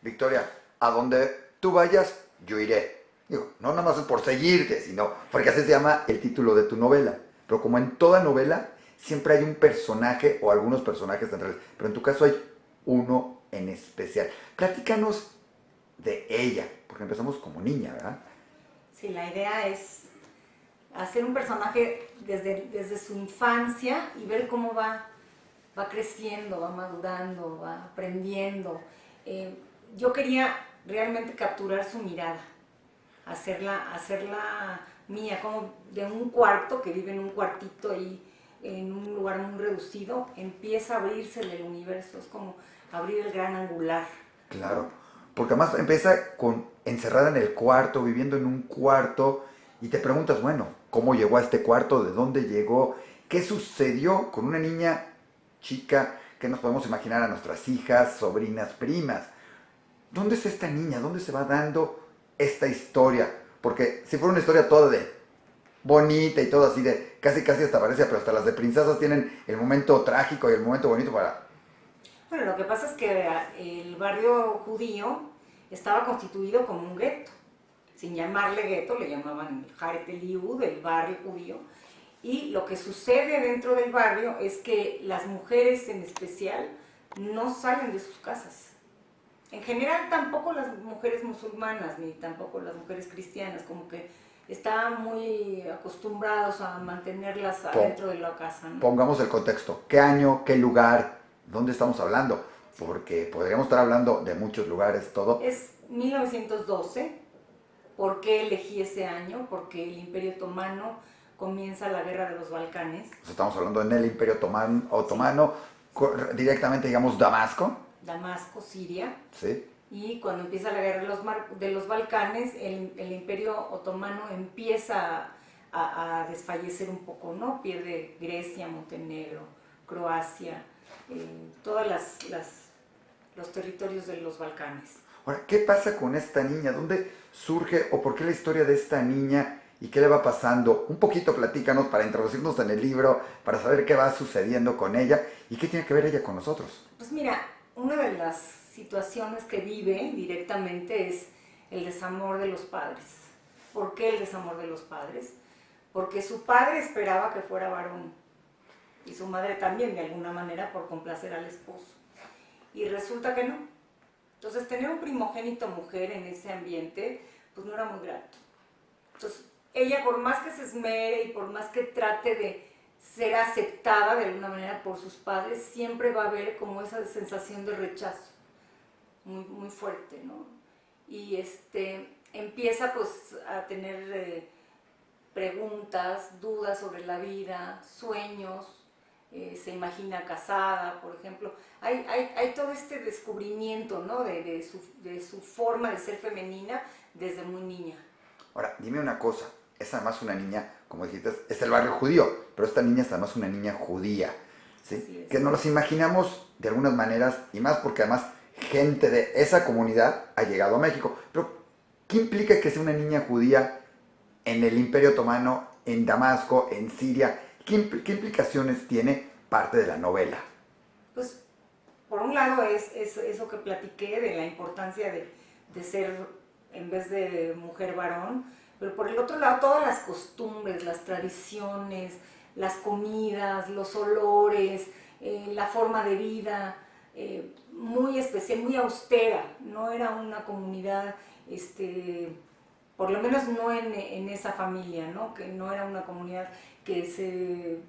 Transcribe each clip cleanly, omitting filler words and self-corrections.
Victoria, a donde tú vayas, yo iré. Digo, no nada más es por seguirte, sino porque así se llama el título de tu novela. Pero como en toda novela, siempre hay un personaje o algunos personajes centrales. Pero en tu caso hay uno en especial. Platícanos de ella, porque empezamos como niña, ¿verdad? Sí, la idea es hacer un personaje desde su infancia y ver cómo va creciendo, va madurando, va aprendiendo. Yo quería realmente capturar su mirada, hacerla mía, como de un cuarto, que vive en un cuartito ahí, en un lugar muy reducido, empieza a abrirse el universo, es como abrir el gran angular. Claro, porque además empieza con encerrada en el cuarto, viviendo en un cuarto, y te preguntas, bueno, ¿cómo llegó a este cuarto? ¿De dónde llegó? ¿Qué sucedió con una niña chica? ¿Qué nos podemos imaginar a nuestras hijas, sobrinas, primas? ¿Dónde es esta niña? ¿Dónde se va dando esta historia? Porque si fuera una historia toda de bonita y todo así de casi casi hasta parece, pero hasta las de princesas tienen el momento trágico y el momento bonito para... Bueno, lo que pasa es que el barrio judío estaba constituido como un gueto. Sin llamarle gueto, le llamaban Jaret Eliud, el barrio judío. Y lo que sucede dentro del barrio es que las mujeres en especial no salen de sus casas. En general tampoco las mujeres musulmanas ni tampoco las mujeres cristianas, como que estaban muy acostumbrados a mantenerlas adentro de la casa, ¿no? Pongamos el contexto. ¿Qué año? ¿Qué lugar? ¿Dónde estamos hablando? Porque podríamos estar hablando de muchos lugares, todo. Es 1912. ¿Por qué elegí ese año? Porque el Imperio Otomano comienza la Guerra de los Balcanes. O sea, estamos hablando en el Imperio Otomano, sí. Directamente, digamos, Damasco. Damasco, Siria. Sí. Y cuando empieza la Guerra de los Balcanes, el Imperio Otomano empieza a desfallecer un poco, ¿no? Pierde Grecia, Montenegro, Croacia, todos los territorios de los Balcanes. Ahora, ¿qué pasa con esta niña? ¿Dónde surge o por qué la historia de esta niña y qué le va pasando? Un poquito platícanos para introducirnos en el libro, para saber qué va sucediendo con ella y qué tiene que ver ella con nosotros. Pues mira, una de las situaciones que vive directamente es el desamor de los padres. ¿Por qué el desamor de los padres? Porque su padre esperaba que fuera varón y su madre también, de alguna manera, por complacer al esposo. Y resulta que no. Entonces, tener un primogénito mujer en ese ambiente, pues no era muy grato. Entonces, ella, por más que se esmere y por más que trate de ser aceptada de alguna manera por sus padres, siempre va a haber como esa sensación de rechazo muy, muy fuerte, ¿no? Y empieza pues a tener preguntas, dudas sobre la vida, sueños, se imagina casada, por ejemplo. Hay todo este descubrimiento, ¿no? de su forma de ser femenina desde muy niña. Ahora, dime una cosa, es además una niña, como dijiste, es el barrio judío, pero esta niña es además una niña judía, ¿sí? Que nos las imaginamos de algunas maneras, y más porque además gente de esa comunidad ha llegado a México. Pero, ¿qué implica que sea una niña judía en el Imperio Otomano, en Damasco, en Siria? ¿Qué implicaciones tiene parte de la novela? Pues, por un lado es eso que platiqué de la importancia de ser, en vez de mujer varón, pero por el otro lado todas las costumbres, las tradiciones, las comidas, los olores, la forma de vida, muy especial, muy austera. No era una comunidad, por lo menos no en esa familia, ¿no? Que no era una comunidad que se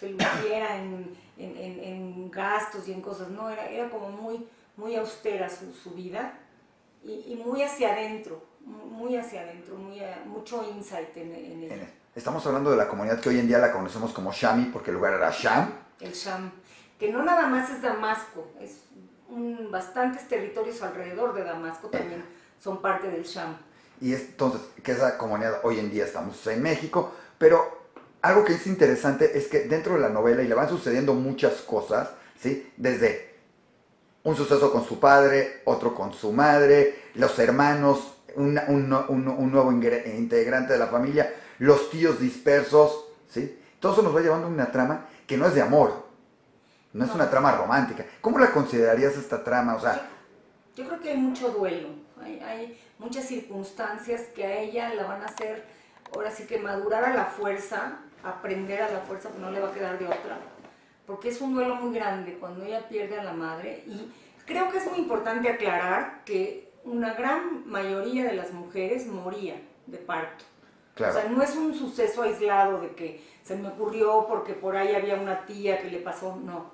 luciera en gastos y en cosas, no, era como muy, muy austera su vida y muy hacia adentro, mucho insight en ella. Estamos hablando de la comunidad que hoy en día la conocemos como Shami, porque el lugar era Sham. El Sham, que no nada más es Damasco, es bastantes territorios alrededor de Damasco también son parte del Sham. Y entonces, que esa comunidad hoy en día estamos en México, pero algo que es interesante es que dentro de la novela, y le van sucediendo muchas cosas, ¿sí? Desde un suceso con su padre, otro con su madre, los hermanos, un nuevo integrante de la familia, los tíos dispersos, ¿sí? Todo eso nos va llevando a una trama que no es de amor, no es una trama romántica. ¿Cómo la considerarías esta trama? O sea, Yo creo que hay mucho duelo, hay muchas circunstancias que a ella la van a hacer, ahora sí que madurar a la fuerza, aprender a la fuerza, pues no le va a quedar de otra, porque es un duelo muy grande cuando ella pierde a la madre. Y creo que es muy importante aclarar que una gran mayoría de las mujeres moría de parto. Claro. O sea, no es un suceso aislado de que se me ocurrió porque por ahí había una tía que le pasó, no.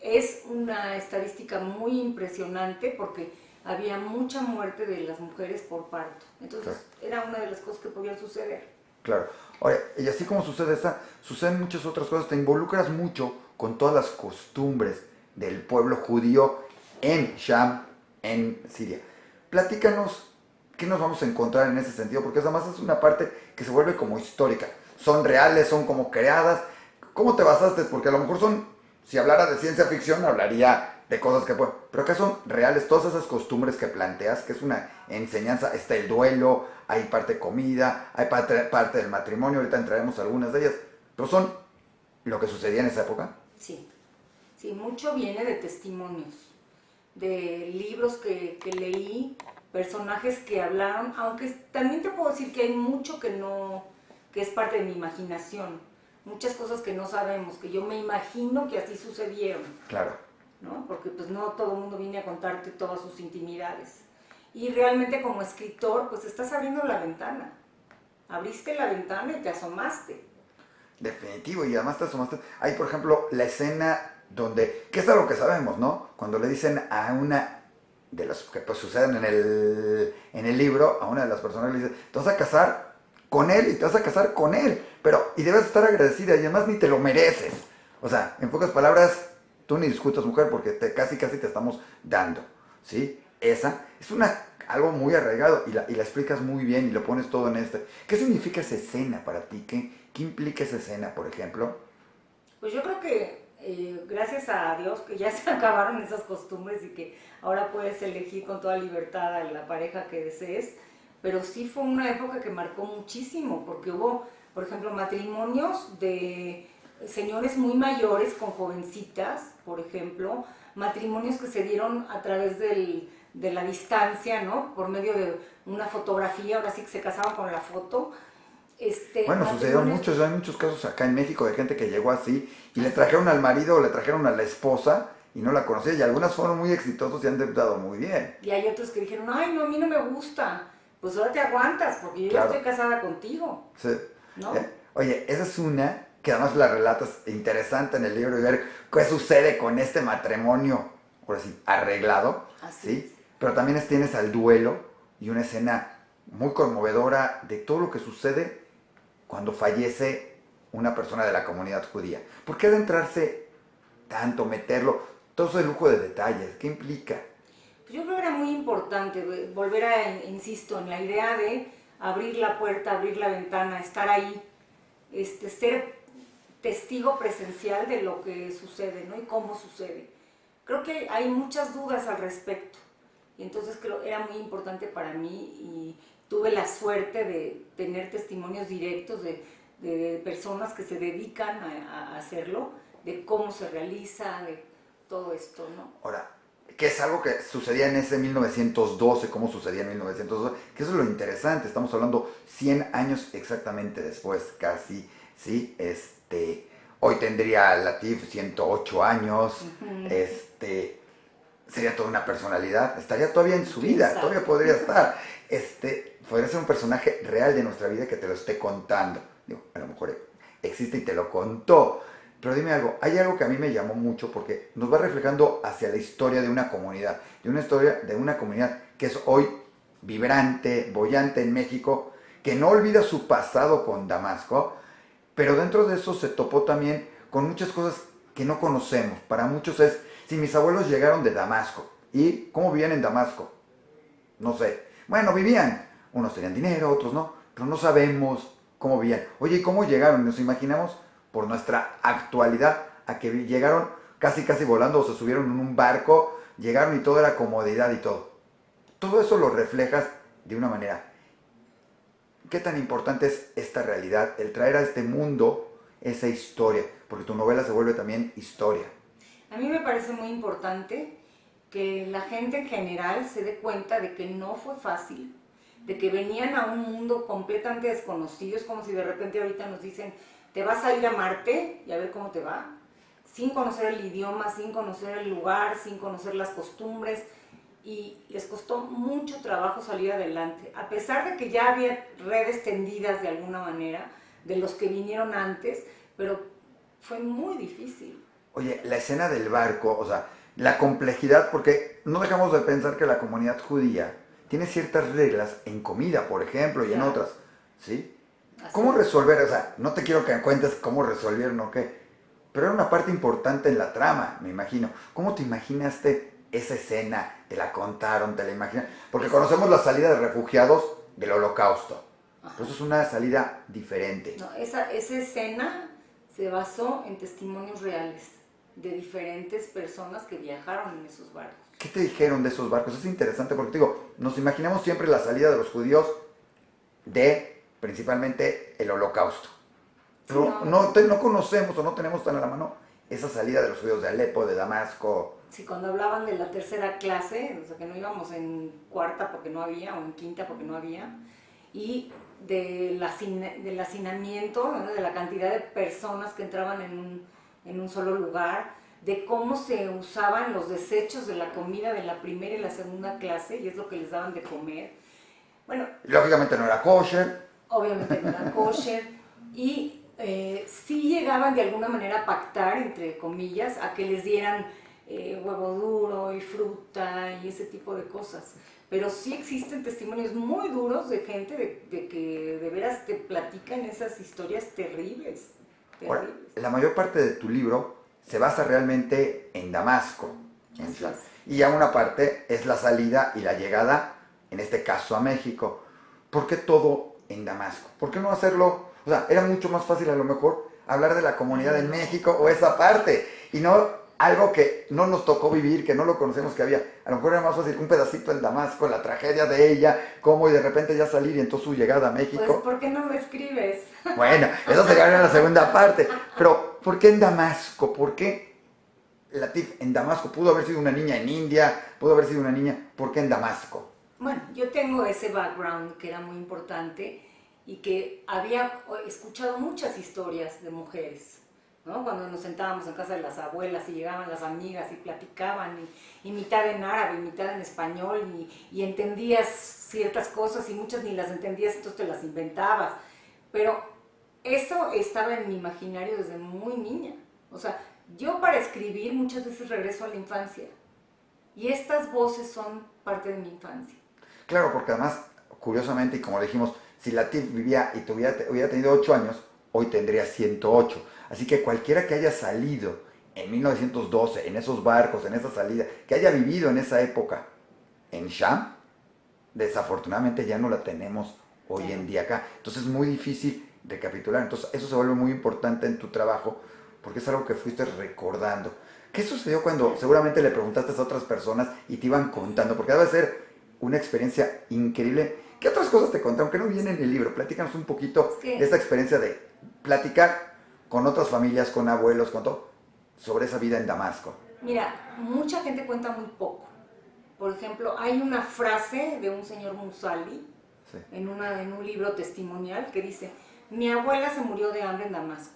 Es una estadística muy impresionante porque había mucha muerte de las mujeres por parto. Entonces, era una de las cosas que podían suceder. Claro. Ahora, y así como sucede esta, suceden muchas otras cosas. Te involucras mucho con todas las costumbres del pueblo judío en Sham, en Siria. Platícanos qué nos vamos a encontrar en ese sentido, porque además es una parte que se vuelve como histórica. Son reales, son como creadas. ¿Cómo te basaste? Porque a lo mejor son, si hablara de ciencia ficción, hablaría de cosas que pueden, pero acá son reales todas esas costumbres que planteas, que es una enseñanza. Está el duelo, hay parte de comida, hay parte del matrimonio, ahorita entraremos a algunas de ellas, pero son lo que sucedía en esa época. Sí, sí, mucho viene de testimonios, de libros que leí, personajes que hablaron, aunque también te puedo decir que hay mucho que no, que es parte de mi imaginación, muchas cosas que no sabemos, que yo me imagino que así sucedieron. Claro. ¿No? Porque pues no todo el mundo viene a contarte todas sus intimidades. Y realmente como escritor, pues estás abriendo la ventana. Abriste la ventana y te asomaste. Definitivo, y además te asomaste. Hay, por ejemplo, la escena donde, que es algo que sabemos, ¿no? Cuando le dicen a una de las que pues suceden en el libro, a una de las personas le dicen, te vas a casar con él y te vas a casar con él, pero, y debes estar agradecida, y además ni te lo mereces. O sea, en pocas palabras, tú ni discutas, mujer, porque casi te estamos dando, ¿sí? Esa es algo muy arraigado y la explicas muy bien y lo pones todo en este. ¿Qué significa esa escena para ti? ¿Qué implica esa escena, por ejemplo? Pues yo creo que gracias a Dios que ya se acabaron esas costumbres y que ahora puedes elegir con toda libertad a la pareja que desees, pero sí fue una época que marcó muchísimo, porque hubo, por ejemplo, matrimonios de señores muy mayores con jovencitas, por ejemplo, matrimonios que se dieron a través de la distancia, ¿no? Por medio de una fotografía, ahora sí que se casaban con la foto. Bueno, sucedió mucho, hay muchos casos acá en México de gente que llegó así y le trajeron al marido o le trajeron a la esposa y no la conocía, y algunas fueron muy exitosos y han debutado muy bien. Y hay otros que dijeron, ay, no, a mí no me gusta, pues ahora te aguantas porque yo Claro. ya estoy casada contigo. Sí. ¿No? Oye, esa es una que además la relatas interesante en el libro, y ver qué sucede con este matrimonio, ahora sí, arreglado. Así ¿sí? es. Pero también tienes al duelo y una escena muy conmovedora de todo lo que sucede cuando fallece una persona de la comunidad judía. ¿Por qué adentrarse tanto, meterlo, todo ese lujo de detalles? ¿Qué implica? Pues yo creo que era muy importante volver a, insisto, en la idea de abrir la puerta, abrir la ventana, estar ahí, ser testigo presencial de lo que sucede, ¿no? Y cómo sucede. Creo que hay muchas dudas al respecto, y entonces creo que era muy importante para mí, y tuve la suerte de tener testimonios directos de personas que se dedican a hacerlo, de cómo se realiza, de todo esto, ¿no? Ahora, que es algo que sucedía en ese 1912, cómo sucedía en 1912, que eso es lo interesante, estamos hablando 100 años exactamente después, casi, ¿sí? Hoy tendría Latif 108 años, sería toda una personalidad, estaría todavía en su vida, todavía podría estar, podría ser un personaje real de nuestra vida que te lo esté contando. Digo, a lo mejor existe y te lo contó, pero dime algo, hay algo que a mí me llamó mucho porque nos va reflejando hacia la historia de una comunidad, de una historia de una comunidad que es hoy vibrante, bollante en México, que no olvida su pasado con Damasco, pero dentro de eso se topó también con muchas cosas que no conocemos. Para muchos es, si mis abuelos llegaron de Damasco, ¿y cómo vivían en Damasco? No sé. Bueno, vivían, unos tenían dinero, otros no, pero no sabemos cómo vivían. Oye, ¿y cómo llegaron? Nos imaginamos por nuestra actualidad a que llegaron casi volando, o se subieron en un barco, llegaron y todo era comodidad y todo. Todo eso lo reflejas de una manera. ¿Qué tan importante es esta realidad, el traer a este mundo esa historia? Porque tu novela se vuelve también historia. A mí me parece muy importante que la gente en general se dé cuenta de que no fue fácil, de que venían a un mundo completamente desconocido. Es como si de repente ahorita nos dicen, te vas a ir a Marte y a ver cómo te va, sin conocer el idioma, sin conocer el lugar, sin conocer las costumbres, y les costó mucho trabajo salir adelante, a pesar de que ya había redes tendidas de alguna manera de los que vinieron antes, pero fue muy difícil. Oye, la escena del barco, o sea, la complejidad, porque no dejamos de pensar que la comunidad judía tiene ciertas reglas en comida, por ejemplo, y en Claro. otras, ¿sí? Así ¿Cómo es. resolver? O sea, no te quiero que me cuentes cómo resolvieron o qué, pero era una parte importante en la trama, me imagino. ¿Cómo te imaginaste esa escena? ¿Te la contaron? ¿Te la imaginas? Porque conocemos la salida de refugiados del Holocausto, pero eso es una salida diferente. No, esa escena se basó en testimonios reales de diferentes personas que viajaron en esos barcos. ¿Qué te dijeron de esos barcos? Es interesante porque digo, nos imaginamos siempre la salida de los judíos de principalmente el Holocausto. Pero Sí, no conocemos o no tenemos tan a la mano esa salida de los judíos de Alepo, de Damasco. sí, cuando hablaban de la tercera clase, o sea que no íbamos en cuarta porque no había, o en quinta porque no había, y del hacinamiento, ¿no? De la cantidad de personas que entraban en un solo lugar, de cómo se usaban los desechos de la comida de la primera y la segunda clase, y es lo que les daban de comer. Bueno, Lógicamente no era kosher. obviamente no era kosher, y sí llegaban de alguna manera a pactar, entre comillas, a que les dieran huevo duro y fruta y ese tipo de cosas. Pero sí existen testimonios muy duros de gente de que de veras te platican esas historias terribles. Ahora, Terribles. la mayor parte de tu libro se basa realmente en Damasco. Así es. Y ya una parte es la salida y la llegada, en este caso a México. ¿Por qué todo en Damasco? ¿Por qué no hacerlo? O sea, era mucho más fácil a lo mejor hablar de la comunidad en México o esa parte. Y no algo que no nos tocó vivir, que no lo conocemos que había. A lo mejor era más fácil un pedacito en Damasco, la tragedia de ella, cómo y de repente ya salir y entonces su llegada a México. Pues, ¿por qué no lo escribes? Bueno, eso sería en la segunda parte. Pero, ¿por qué en Damasco? ¿Por qué Latif en Damasco? Pudo haber sido una niña en India, pudo haber sido una niña. ¿Por qué en Damasco? Bueno, yo tengo ese background que era muy importante y que había escuchado muchas historias de mujeres, ¿no? Cuando nos sentábamos en casa de las abuelas y llegaban las amigas y platicaban, y mitad en árabe, y mitad en español, y entendías ciertas cosas y muchas ni las entendías, entonces te las inventabas. Pero eso estaba en mi imaginario desde muy niña. O sea, yo para escribir muchas veces regreso a la infancia. Y estas voces son parte de mi infancia. Claro, porque además, curiosamente, y como dijimos, si Latif vivía y hubiera tenido 8 años, hoy tendría 108. Así que cualquiera que haya salido en 1912, en esos barcos, en esa salida, que haya vivido en esa época en Sham, desafortunadamente ya no la tenemos hoy en día acá. Entonces es muy difícil recapitular. Entonces eso se vuelve muy importante en tu trabajo porque es algo que fuiste recordando. ¿Qué sucedió cuando seguramente le preguntaste a otras personas y te iban contando? Porque debe ser una experiencia increíble. ¿Qué otras cosas te contaron? Que no viene en el libro. Platícanos un poquito de esta experiencia de platicar con otras familias, con abuelos, con todo, sobre esa vida en Damasco. Mira, mucha gente cuenta muy poco. Por ejemplo, hay una frase de un señor Musali Sí. en un libro testimonial que dice: mi abuela se murió de hambre en Damasco.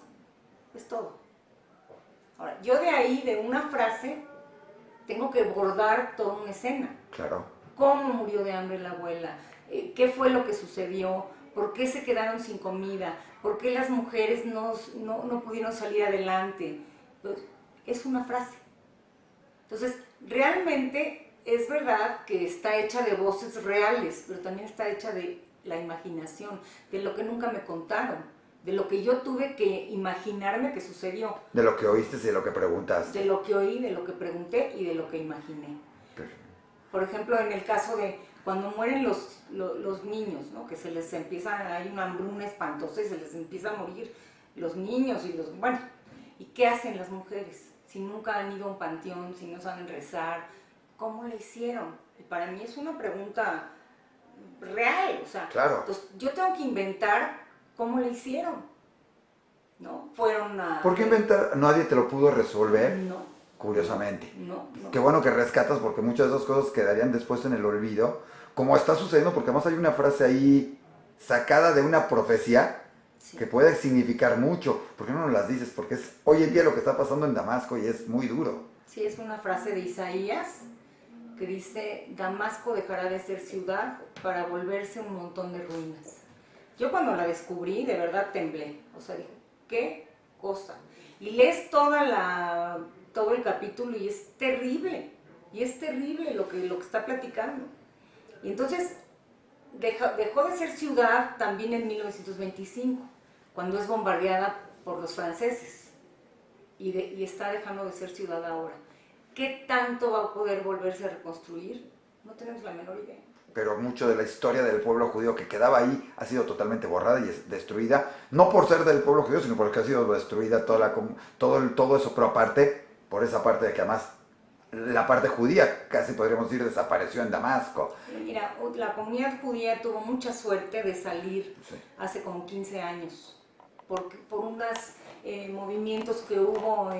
Es todo. Ahora, yo de ahí, de una frase, tengo que bordar toda una escena. Claro. ¿Cómo murió de hambre la abuela? ¿Qué fue lo que sucedió? ¿Por qué se quedaron sin comida? ¿Por qué las mujeres no pudieron salir adelante? Pues, es una frase. Entonces, realmente es verdad que está hecha de voces reales, pero también está hecha de la imaginación, de lo que nunca me contaron, de lo que yo tuve que imaginarme que sucedió. De lo que oíste y de lo que preguntaste. De lo que oí, de lo que pregunté y de lo que imaginé. Perfecto. Por ejemplo, en el caso de cuando mueren los niños, ¿no? Que se les empieza, hay una hambruna espantosa y se les empieza a morir los niños y los... Bueno, ¿y qué hacen las mujeres? Si nunca han ido a un panteón, si no saben rezar, ¿cómo le hicieron? Y para mí es una pregunta real, o sea, Claro. entonces yo tengo que inventar cómo le hicieron, ¿no? Fueron a... ¿Por qué inventar? Nadie te lo pudo resolver. No. curiosamente. No, no. Qué bueno que rescatas porque muchas de esas cosas quedarían después en el olvido, como está sucediendo, porque además hay una frase ahí sacada de una profecía Sí. que puede significar mucho. ¿Por qué no nos las dices? Porque es hoy en día lo que está pasando en Damasco y es muy duro. Sí, es una frase de Isaías que dice, Damasco dejará de ser ciudad para volverse un montón de ruinas. Yo cuando la descubrí, de verdad temblé. O sea, dije, ¿qué cosa? Y lees todo el capítulo y es terrible. Y es terrible lo que está platicando. Y entonces dejó de ser ciudad también en 1925, cuando es bombardeada por los franceses. Y está dejando de ser ciudad ahora. ¿Qué tanto va a poder volverse a reconstruir? No tenemos la menor idea. Pero mucho de la historia del pueblo judío que quedaba ahí ha sido totalmente borrada y es destruida, no por ser del pueblo judío, sino porque ha sido destruida todo eso, pero aparte, por esa parte de que además la parte judía, casi podríamos decir, desapareció en Damasco. Mira, la comunidad judía tuvo mucha suerte de salir Sí. hace como 15 años, por unos movimientos que hubo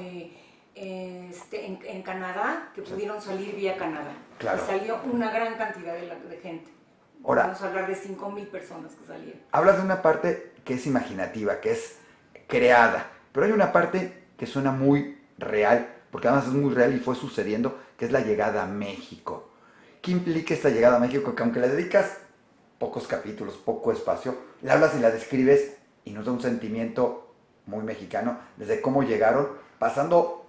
en Canadá, que pudieron salir vía Canadá. Claro. Y salió una gran cantidad de gente. Ahora, vamos a hablar de 5,000 personas que salieron. Hablas de una parte que es imaginativa, que es creada, pero hay una parte que suena muy real, porque además es muy real y fue sucediendo, que es la llegada a México. ¿Qué implica esta llegada a México? Que aunque le dedicas pocos capítulos, poco espacio, la hablas y la describes y nos da un sentimiento muy mexicano, desde cómo llegaron, pasando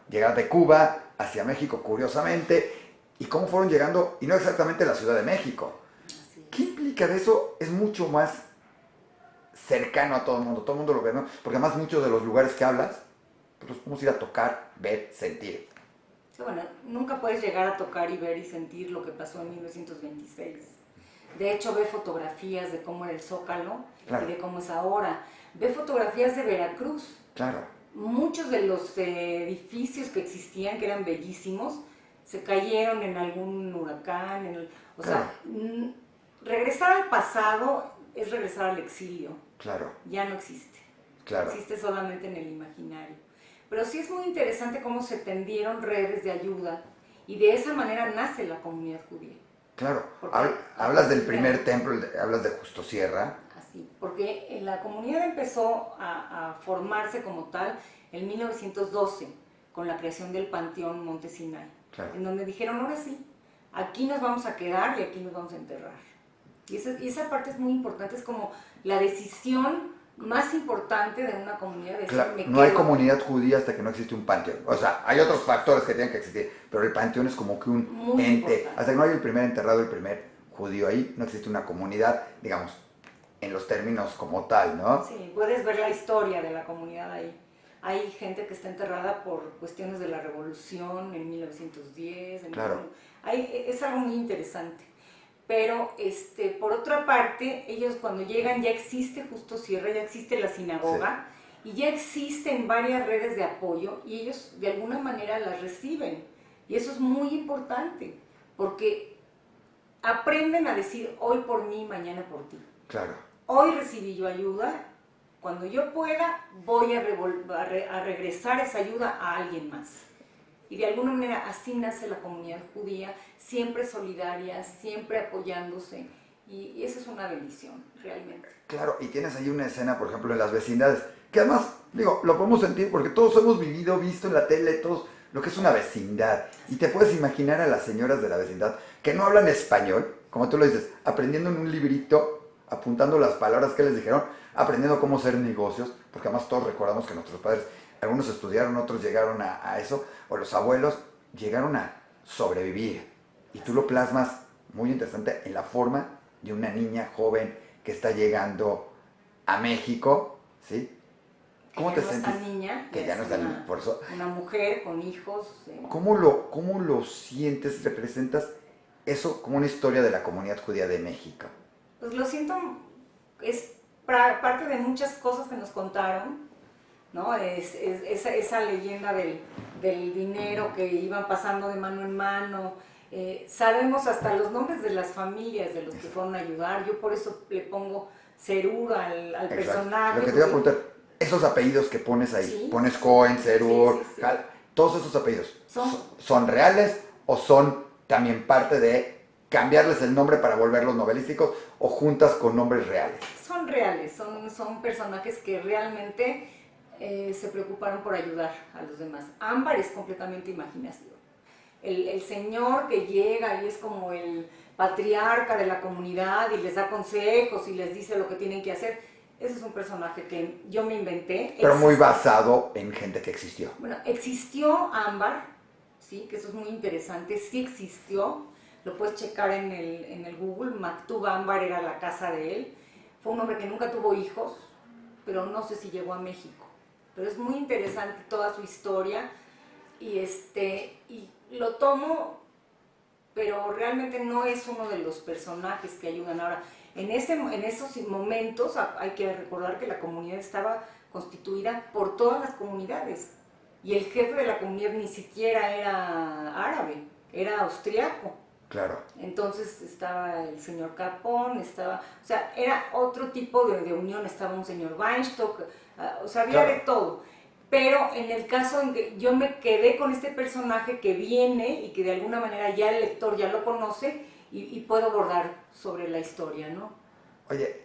llegar de Cuba hacia México, curiosamente, y cómo fueron llegando, y no exactamente a la Ciudad de México. ¿Qué implica de eso? Es mucho más cercano a todo el mundo lo ve, ¿no? Porque además muchos de los lugares que hablas, pues los podemos ir a tocar, ver, sentir. Sí, bueno, nunca puedes llegar a tocar y ver y sentir lo que pasó en 1926. De hecho, ve fotografías de cómo era el Zócalo, claro, y de cómo es ahora. Ve fotografías de Veracruz. Claro. Muchos de los edificios que existían, que eran bellísimos, se cayeron en algún huracán. Claro. Regresar al pasado es regresar al exilio. Claro. Ya no existe. Claro. Existe solamente en el imaginario. Pero sí es muy interesante cómo se tendieron redes de ayuda y de esa manera nace la comunidad judía. Claro. Hablas del primer templo, hablas de Justo Sierra. Así, porque la comunidad empezó a formarse como tal en 1912 con la creación del Panteón Monte Sinai, claro, en donde dijeron, ahora sí, aquí nos vamos a quedar y aquí nos vamos a enterrar. Y esa parte es muy importante, es como la decisión más importante de una comunidad. De claro, no hay comunidad judía hasta que no existe un panteón. O sea, hay otros factores que tienen que existir, pero el panteón es como que un muy ente. Importante. Hasta que no hay el primer enterrado, el primer judío ahí, no existe una comunidad, digamos, en los términos como tal, ¿no? Sí, puedes ver la historia de la comunidad ahí. Hay gente que está enterrada por cuestiones de la revolución en 1910. Claro. Es algo muy interesante. Pero por otra parte, ellos cuando llegan ya existe Justo Sierra, ya existe la sinagoga, sí, y ya existen varias redes de apoyo y ellos de alguna manera las reciben. Y eso es muy importante, porque aprenden a decir hoy por mí, mañana por ti. Claro. Hoy recibí yo ayuda, cuando yo pueda voy a regresar esa ayuda a alguien más. Y de alguna manera así nace la comunidad judía, siempre solidaria, siempre apoyándose, y eso es una bendición, realmente. Claro, y tienes ahí una escena, por ejemplo, en las vecindades, que además, digo, lo podemos sentir porque todos hemos visto en la tele, todos, lo que es una vecindad. Y te puedes imaginar a las señoras de la vecindad que no hablan español, como tú lo dices, aprendiendo en un librito, apuntando las palabras que les dijeron, aprendiendo cómo hacer negocios, porque además todos recordamos que nuestros padres, algunos estudiaron, otros llegaron a eso, o los abuelos llegaron a sobrevivir. Y tú lo plasmas muy interesante en la forma de una niña joven que está llegando a México, ¿sí? ¿Cómo te sientes? Esta niña, que ya no está niña, por eso. Una mujer con hijos. ¿Cómo lo sientes, representas eso como una historia de la comunidad judía de México? Pues lo siento, es parte de muchas cosas que nos contaron, ¿no? Esa leyenda del dinero que iban pasando de mano en mano. Sabemos hasta los nombres de las familias de los que fueron a ayudar. Yo por eso le pongo Serur al personaje. Lo que te iba a preguntar, esos apellidos que pones ahí, ¿sí? Pones Cohen, Serur, sí. todos esos apellidos, Son, ¿son reales o son también parte de cambiarles el nombre para volverlos novelísticos o juntas con nombres reales? son reales, son personajes que realmente se preocuparon por ayudar a los demás. Ámbar es completamente imaginación. El señor que llega y es como el patriarca de la comunidad y les da consejos y les dice lo que tienen que hacer, ese es un personaje que yo me inventé. Pero muy basado en gente que existió. Bueno, existió Ámbar, ¿sí? Que eso es muy interesante, sí existió, lo puedes checar en el Google. Maktub Ámbar era la casa de él. Fue un hombre que nunca tuvo hijos, pero no sé si llegó a México. Pero es muy interesante toda su historia y lo tomo, pero realmente no es uno de los personajes que ayudan. Ahora, en esos momentos hay que recordar que la comunidad estaba constituida por todas las comunidades y el jefe de la comunidad ni siquiera era árabe, era austriaco. Claro. Entonces estaba el señor Capón, o sea, era otro tipo de unión, estaba un señor Weinstock, o sea, había de todo. Pero en el caso en que yo me quedé con este personaje que viene y que de alguna manera ya el lector ya lo conoce y puedo abordar sobre la historia, ¿no? Oye,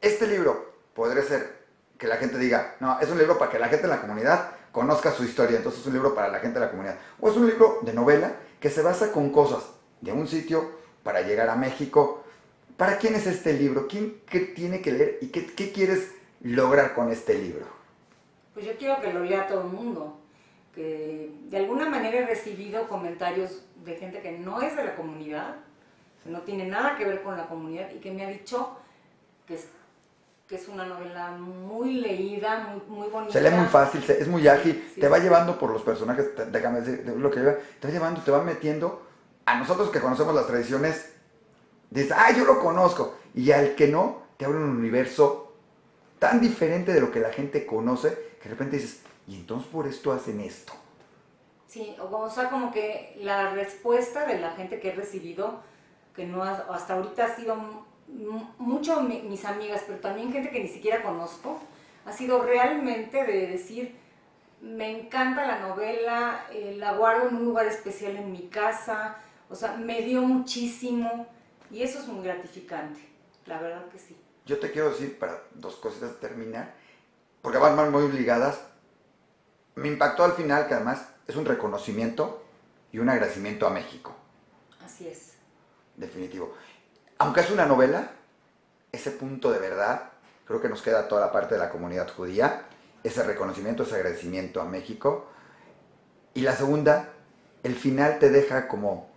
este libro podría ser que la gente diga, no, es un libro para que la gente en la comunidad conozca su historia, entonces es un libro para la gente de la comunidad. O es un libro de novela que se basa con cosas de un sitio para llegar a México. ¿Para quién es este libro? ¿Qué tiene que leer y qué quieres lograr con este libro? Pues yo quiero que lo lea todo el mundo, que de alguna manera he recibido comentarios de gente que no es de la comunidad, que no tiene nada que ver con la comunidad y que me ha dicho que es una novela muy leída, muy bonita. Se lee muy fácil, es muy ágil, sí. Te va llevando por los personajes, déjame decir lo que lleva, te va llevando, te va metiendo. A nosotros que conocemos las tradiciones, dices, yo lo conozco. Y al que no, te abre un universo tan diferente de lo que la gente conoce, que de repente dices, y entonces por esto hacen esto. Sí, o sea, como que la respuesta de la gente que he recibido, que no hasta ahorita ha sido mucho mis amigas, pero también gente que ni siquiera conozco, ha sido realmente de decir, me encanta la novela, la guardo en un lugar especial en mi casa, o sea, me dio muchísimo y eso es muy gratificante, la verdad que sí. Yo te quiero decir, para dos cositas terminar, porque van muy ligadas, me impactó al final que además es un reconocimiento y un agradecimiento a México. Así es. Definitivo. Aunque es una novela, ese punto de verdad, creo que nos queda toda la parte de la comunidad judía, ese reconocimiento, ese agradecimiento a México. Y la segunda, el final te deja como,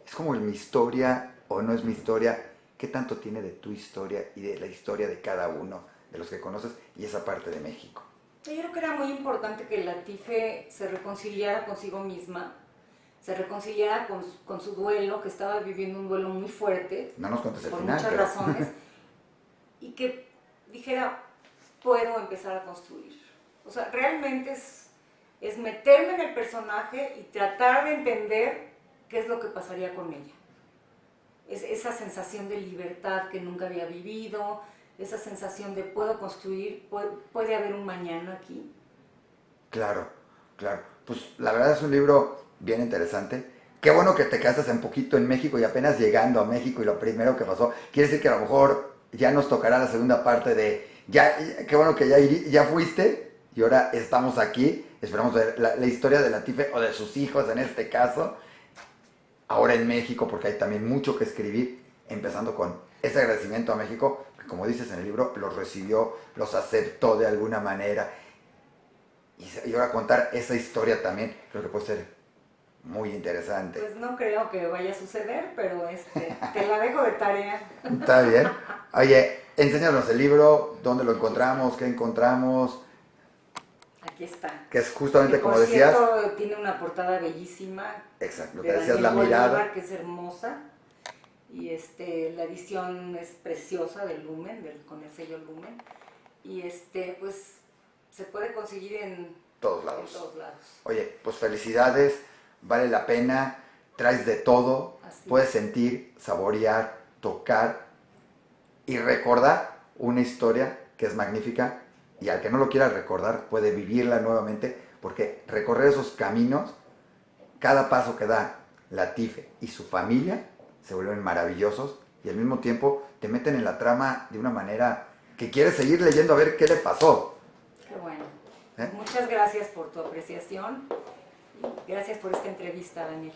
es como mi historia o no es mi historia, qué tanto tiene de tu historia y de la historia de cada uno de los que conoces y esa parte de México. Yo creo que era muy importante que Latife se reconciliara consigo misma, se reconciliara con su duelo, que estaba viviendo un duelo muy fuerte, no nos cuentes el por final, muchas pero... razones, y que dijera, puedo empezar a construir. O sea, realmente es meterme en el personaje y tratar de entender qué es lo que pasaría con ella. Es esa sensación de libertad que nunca había vivido, esa sensación de puedo construir, puede haber un mañana aquí. Claro. Pues la verdad es un libro bien interesante. Qué bueno que te quedaste un poquito en México y apenas llegando a México y lo primero que pasó, quiere decir que a lo mejor ya nos tocará la segunda parte de, qué bueno que ya fuiste y ahora estamos aquí. Esperamos ver la historia de Latife o de sus hijos en este caso, ahora en México, porque hay también mucho que escribir, empezando con ese agradecimiento a México, que como dices en el libro, los recibió, los aceptó de alguna manera. Y ahora contar esa historia también, creo que puede ser muy interesante. Pues no creo que vaya a suceder, pero te la dejo de tarea. Está bien. Oye, enséñanos el libro, dónde lo encontramos, qué encontramos. Aquí está. Que es justamente que como decías. Por cierto, tiene una portada bellísima. Exacto, lo de que decías, la Daniel mirada. Bolívar, que es hermosa. Y la edición es preciosa del Lumen, con el sello Lumen. Y pues se puede conseguir en todos lados. En todos lados. Oye, pues felicidades, vale la pena, traes de todo, Así puedes es. sentir, saborear, tocar y recordar una historia que es magnífica y al que no lo quiera recordar puede vivirla nuevamente, porque recorrer esos caminos, cada paso que da Latife y su familia se vuelven maravillosos y al mismo tiempo te meten en la trama de una manera que quieres seguir leyendo a ver qué le pasó. Qué bueno. Muchas gracias por tu apreciación y gracias por esta entrevista, Daniel.